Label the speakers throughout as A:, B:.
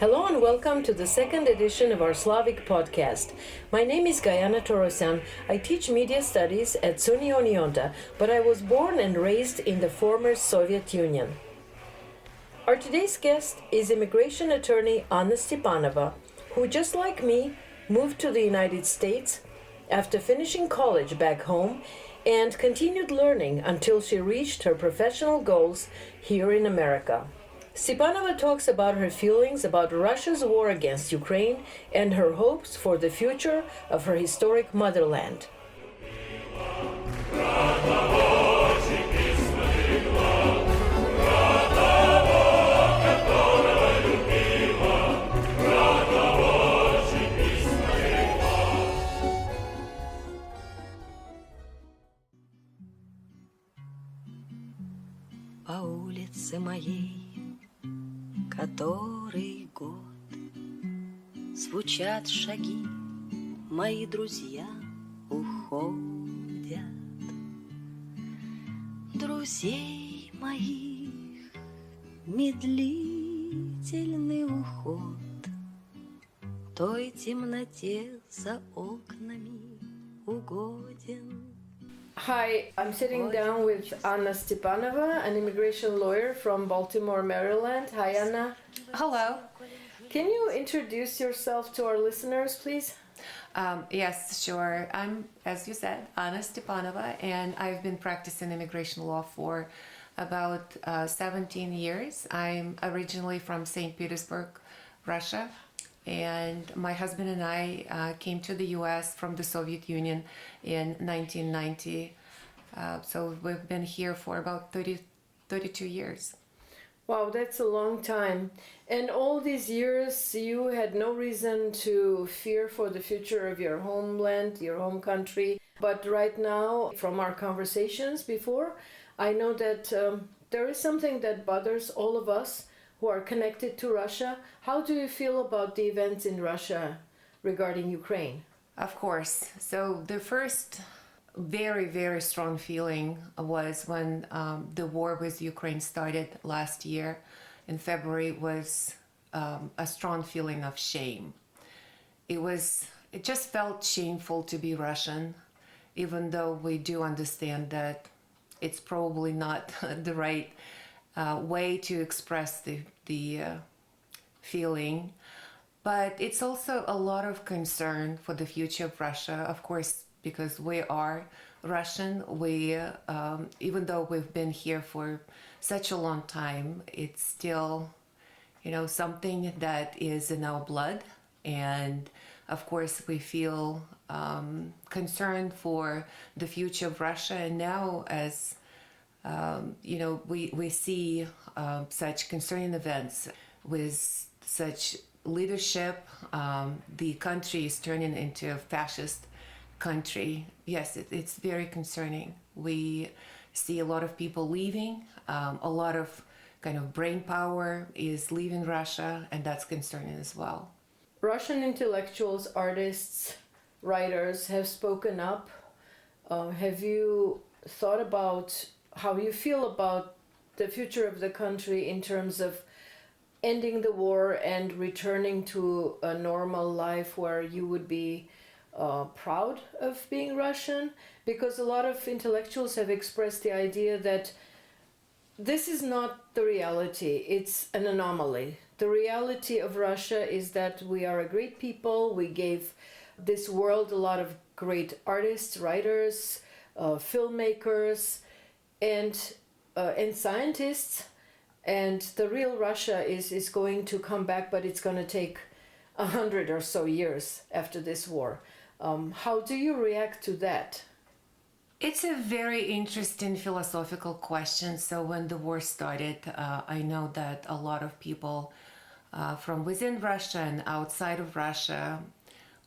A: Hello and welcome to the second edition of our Slavic podcast. My name is Gayana Torosyan. I teach media studies at SUNY Oneonta, but I was born and raised in the former Soviet Union. Our today's guest is immigration attorney Anna Stepanova, who, just like me, moved to the United States after finishing college back home and continued learning until she reached her professional goals here in America. Stepanova talks about her feelings about Russia's war against Ukraine and her hopes for the future of her historic motherland.
B: По улице моей который год звучат шаги, мои друзья уходят. Друзей моих медлительный уход той темноте за окнами угоден.
A: Hi, I'm sitting down with Anna Stepanova, an immigration lawyer from Baltimore, Maryland. Hi, Anna.
C: Hello.
A: Can you introduce yourself to our listeners, please?
C: Yes, sure. I'm, as you said, Anna Stepanova, and I've been practicing immigration law for about 17 years. I'm originally from St. Petersburg, Russia, and my husband and I came to the U.S. from the Soviet Union in 1990. So we've been here for about 32 years.
A: Wow, that's a long time. And all these years, you had no reason to fear for the future of your homeland, your home country. But right now, from our conversations before, I know that there is something that bothers all of us who are connected to Russia. How do you feel about the events in Russia regarding Ukraine?
C: Of course. So the first very, very strong feeling was when the war with Ukraine started last year in February was a strong feeling of shame. It just felt shameful to be Russian, even though we do understand that it's probably not the right way to express the feeling. But it's also a lot of concern for the future of Russia, of course, because we are Russian. We, even though we've been here for such a long time, it's still, something that is in our blood. And of course, we feel concerned for the future of Russia. And now, as we see such concerning events with such leadership, the country is turning into a fascist country. Yes, it's very concerning. We see a lot of people leaving, a lot of kind of brain power is leaving Russia, and that's concerning as well.
A: Russian intellectuals, artists, writers have spoken up. Have you thought about how you feel about the future of the country in terms of ending the war and returning to a normal life where you would be proud of being Russian? Because a lot of intellectuals have expressed the idea that this is not the reality, it's an anomaly. The reality of Russia is that we are a great people. We gave this world a lot of great artists, writers, filmmakers, and scientists, and the real Russia is going to come back, but it's going to take 100 or so years after this war. How do you react to that?
C: It's a very interesting philosophical question. So when the war started, I know that a lot of people from within Russia and outside of Russia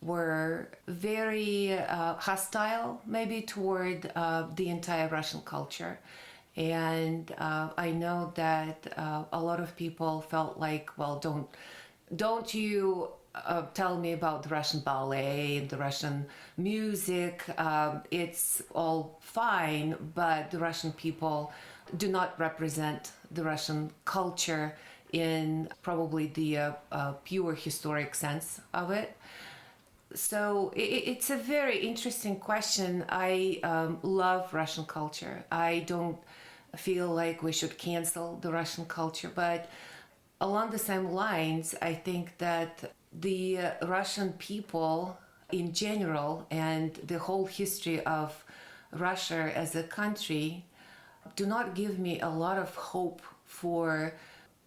C: were very hostile maybe toward the entire Russian culture. And I know that a lot of people felt like, well, don't you tell me about the Russian ballet and the Russian music. It's all fine, but the Russian people do not represent the Russian culture in probably the pure historic sense of it. So it's a very interesting question. I love Russian culture. I don't feel like we should cancel the Russian culture, but along the same lines, I think that the Russian people in general and the whole history of Russia as a country do not give me a lot of hope for,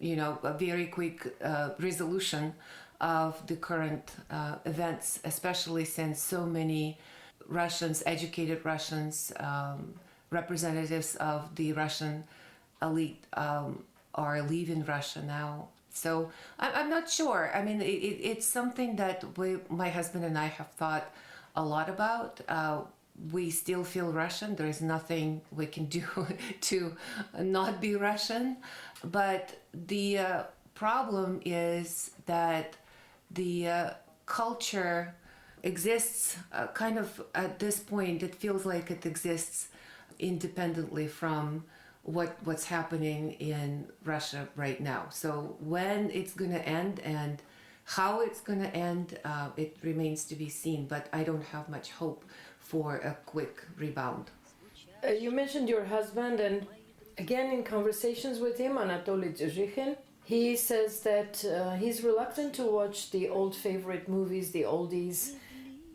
C: a very quick resolution of the current events, especially since so many Russians, educated Russians, representatives of the Russian elite are leaving Russia now. So I'm not sure. I mean, it's something that my husband and I have thought a lot about. We still feel Russian. There is nothing we can do to not be Russian. But the problem is that the culture exists kind of at this point. It feels like it exists independently from what's happening in Russia right now. So when it's going to end and how it's going to end, it remains to be seen. But I don't have much hope for a quick rebound.
A: You mentioned your husband, and again, in conversations with him, Anatoly Dzhizhin, he says that he's reluctant to watch the old favorite movies, the oldies,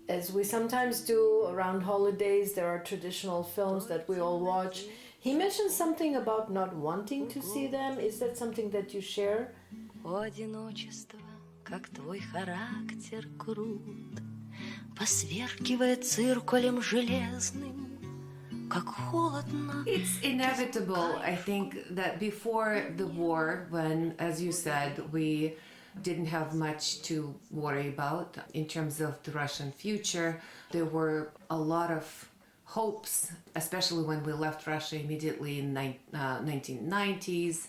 A: as we sometimes do around holidays. There are traditional films that we all watch. He mentioned something about not wanting to see them. Is that something that you share?
B: Одиночество, как твой характер крут, посверкивает циркулем железным, как холодно.
C: It's inevitable, I think, that before the war, when, as you said, we didn't have much to worry about in terms of the Russian future, there were a lot of hopes, especially when we left Russia immediately in 1990s.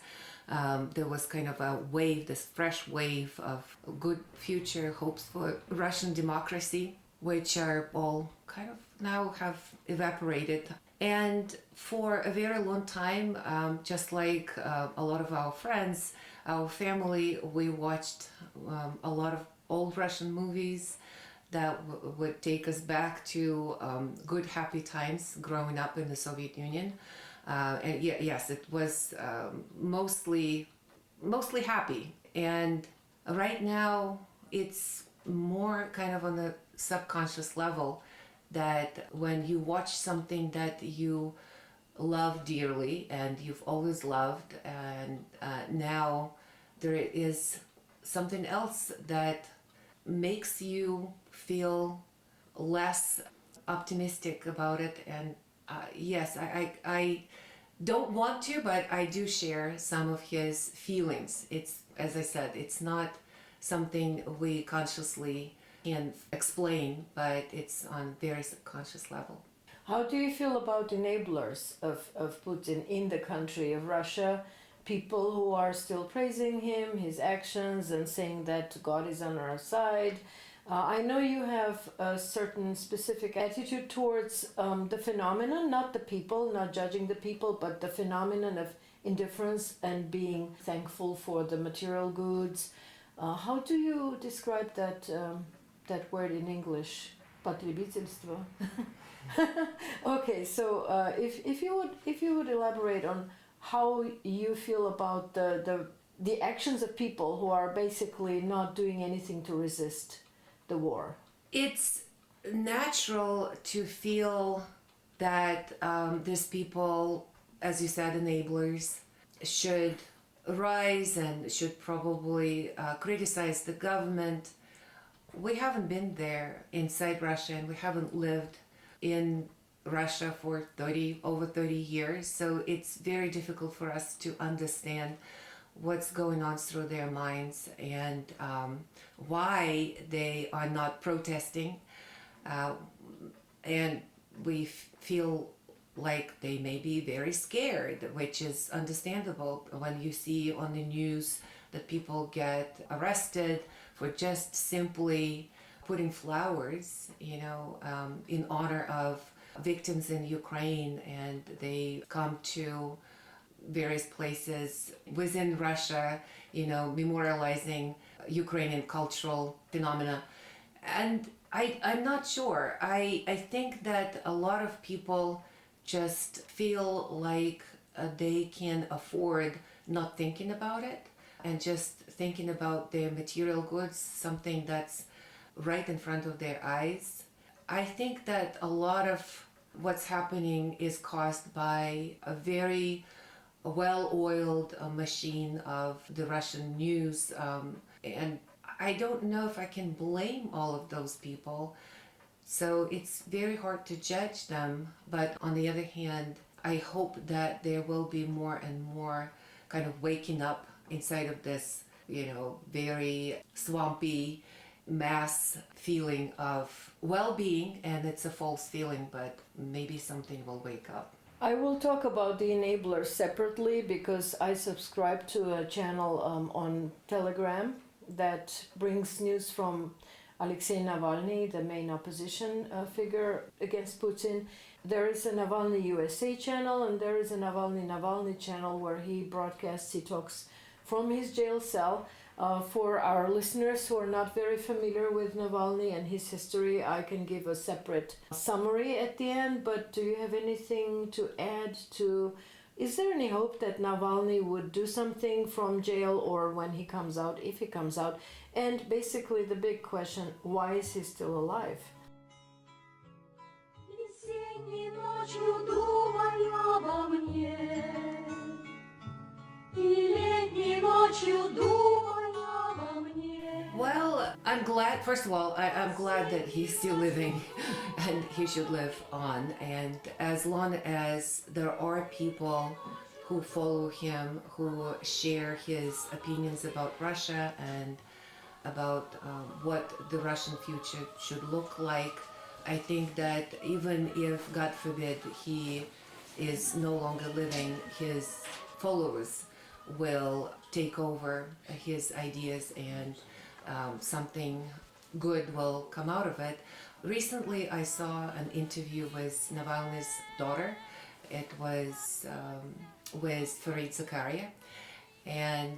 C: There was kind of a wave, this fresh wave of good future hopes for Russian democracy, which are all kind of now have evaporated. And for a very long time, just like a lot of our friends, our family, we watched a lot of old Russian movies that would take us back to good, happy times growing up in the Soviet Union. And yes, it was mostly happy. And right now, it's more kind of on the subconscious level that when you watch something that you love dearly and you've always loved, and now there is something else that makes you feel less optimistic about it. And yes, I don't want to, but I do share some of his feelings. It's, as I said, it's not something we consciously can explain, but it's on very subconscious level.
A: How do you feel about enablers of Putin in the country of Russia? People who are still praising him, his actions, and saying that God is on our side. I know you have a certain specific attitude towards the phenomenon, not the people, not judging the people, but the phenomenon of indifference and being thankful for the material goods. How do you describe that word in English? Потребительство. Okay, so if you would elaborate on how you feel about the actions of people who are basically not doing anything to resist the war.
C: It's natural to feel that these people, as you said, enablers, should rise and should probably criticize the government. We haven't been there inside Russia, and we haven't lived in Russia for over 30 years, so it's very difficult for us to understand what's going on through their minds and why they are not protesting. And we feel like they may be very scared, which is understandable when you see on the news that people get arrested for just simply putting flowers, in honor of victims in Ukraine, and they come to various places within Russia, memorializing Ukrainian cultural phenomena. And I'm not sure. I think that a lot of people just feel like they can afford not thinking about it and just thinking about their material goods, something that's right in front of their eyes. I think that a lot of what's happening is caused by a very well-oiled machine of the Russian news, and I don't know if I can blame all of those people. So it's very hard to judge them, but on the other hand, I hope that there will be more and more kind of waking up inside of this, very swampy mass feeling of well-being, and it's a false feeling, but maybe something will wake up.
A: I will talk about the enablers separately because I subscribe to a channel on Telegram that brings news from Alexei Navalny, the main opposition figure against Putin. There is a Navalny USA channel and there is a Navalny channel where he broadcasts, he talks from his jail cell. For our listeners who are not very familiar with Navalny and his history, I can give a separate summary at the end, but do you have anything to add to? Is there any hope that Navalny would do something from jail or when he comes out, if he comes out? And basically the big question, why is he still alive?
C: Well, I'm glad, first of all, I'm glad that he's still living and he should live on. And as long as there are people who follow him, who share his opinions about Russia and about what the Russian future should look like, I think that even if, God forbid, he is no longer living, his followers will take over his ideas and something good will come out of it. Recently, I saw an interview with Navalny's daughter. It was with Fareed Zakaria, and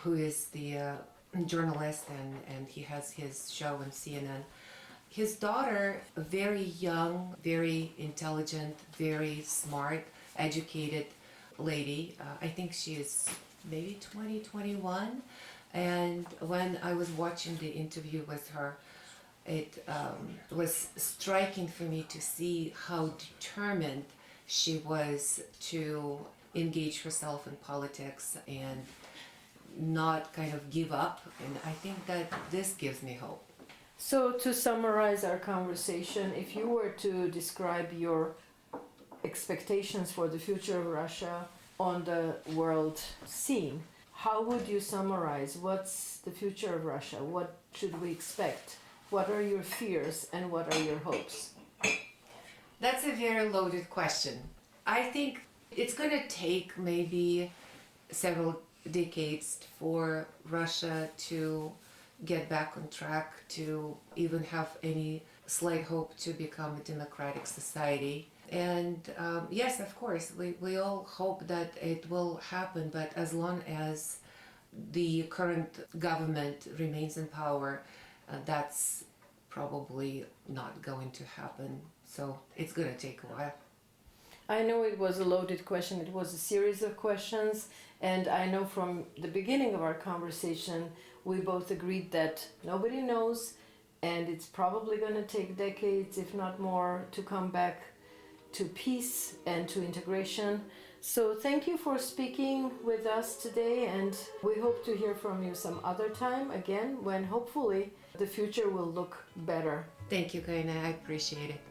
C: who is the journalist, and he has his show on CNN. His daughter, a very young, very intelligent, very smart, educated lady. I think she is maybe 20, 21. And when I was watching the interview with her, it was striking for me to see how determined she was to engage herself in politics and not kind of give up. And I think that this gives me hope.
A: So to summarize our conversation, if you were to describe your expectations for the future of Russia on the world scene, how would you summarize what's the future of Russia? What should we expect? What are your fears and what are your hopes?
C: That's a very loaded question. I think it's going to take maybe several decades for Russia to get back on track, to even have any slight hope to become a democratic society. And yes, of course, we all hope that it will happen, but as long as the current government remains in power, that's probably not going to happen. So it's going to take a while.
A: I know it was a loaded question. It was a series of questions. And I know from the beginning of our conversation, we both agreed that nobody knows. And it's probably going to take decades, if not more, to come back to peace and to integration. So thank you for speaking with us today, and we hope to hear from you some other time again when hopefully the future will look better.
C: Thank you, Kaina. I appreciate it.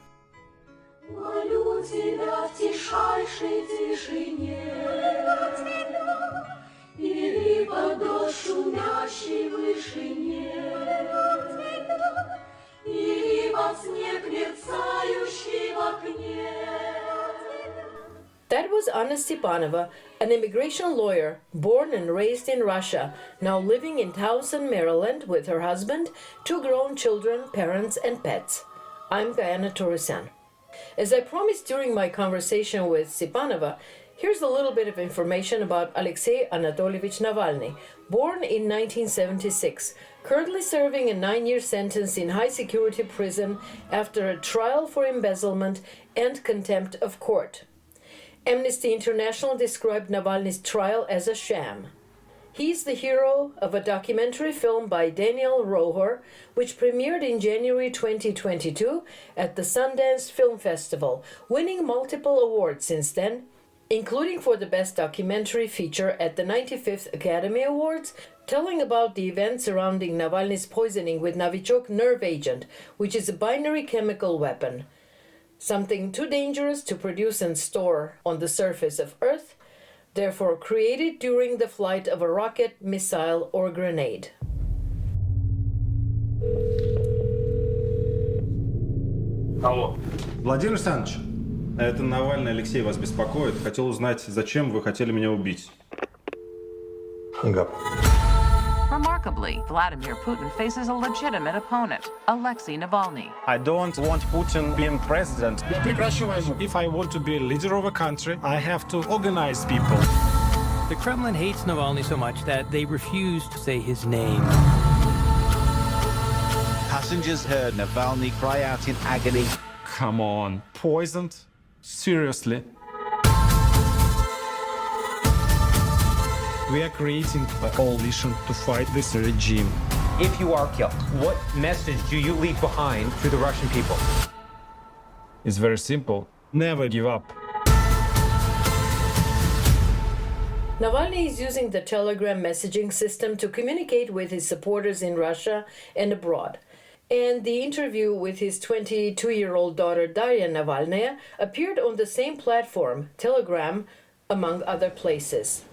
D: Молю тебя в тишайшей тишине, или под шумящей вышине, или под снег мерцающий в окне.
A: That was Anna Stepanova, an immigration lawyer born and raised in Russia, now living in Towson, Maryland with her husband, 2 grown children, parents, and pets. I'm Gayana Torresan. As I promised during my conversation with Stepanova, Here's a little bit of information about Alexei Anatolievich Navalny, born in 1976, currently serving a 9-year sentence in high-security prison after a trial for embezzlement and contempt of court. Amnesty International described Navalny's trial as a sham. He's the hero of a documentary film by Daniel Rohor, which premiered in January 2022 at the Sundance Film Festival, winning multiple awards since then, including for the Best Documentary Feature at the 95th Academy Awards, telling about the events surrounding Navalny's poisoning with Novichok nerve agent, which is a binary chemical weapon, something too dangerous to produce and store on the surface of Earth, therefore created during the flight of a rocket, missile, or grenade.
E: Алло.
F: Владимир Александрович, это Навальный Алексей вас беспокоит. Хотел узнать, зачем вы хотели меня убить.
G: Remarkably, Vladimir Putin faces a legitimate opponent, Alexei Navalny.
H: I don't want Putin being president.
I: If I want to be a leader of a country, I have to organize people.
J: The Kremlin hates Navalny so much that they refuse to say his name.
H: Passengers heard Navalny cry out in agony.
I: Come on, poisoned? Seriously? We are creating a coalition to fight this regime.
K: If you are killed, what message do you leave behind to the Russian people?
I: It's very simple. Never give up.
A: Navalny is using the Telegram messaging system to communicate with his supporters in Russia and abroad. And the interview with his 22-year-old daughter Daria Navalnaya appeared on the same platform, Telegram, among other places.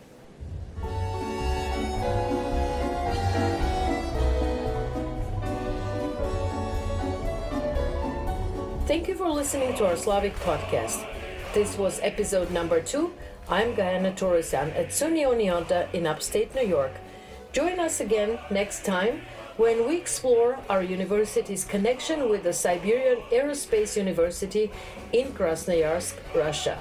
A: Thank you for listening to our Slavic podcast. This was episode number 2. I'm Gayana Torresan at SUNY Oneonta in upstate New York. Join us again next time when we explore our university's connection with the Siberian Aerospace University in Krasnoyarsk, Russia.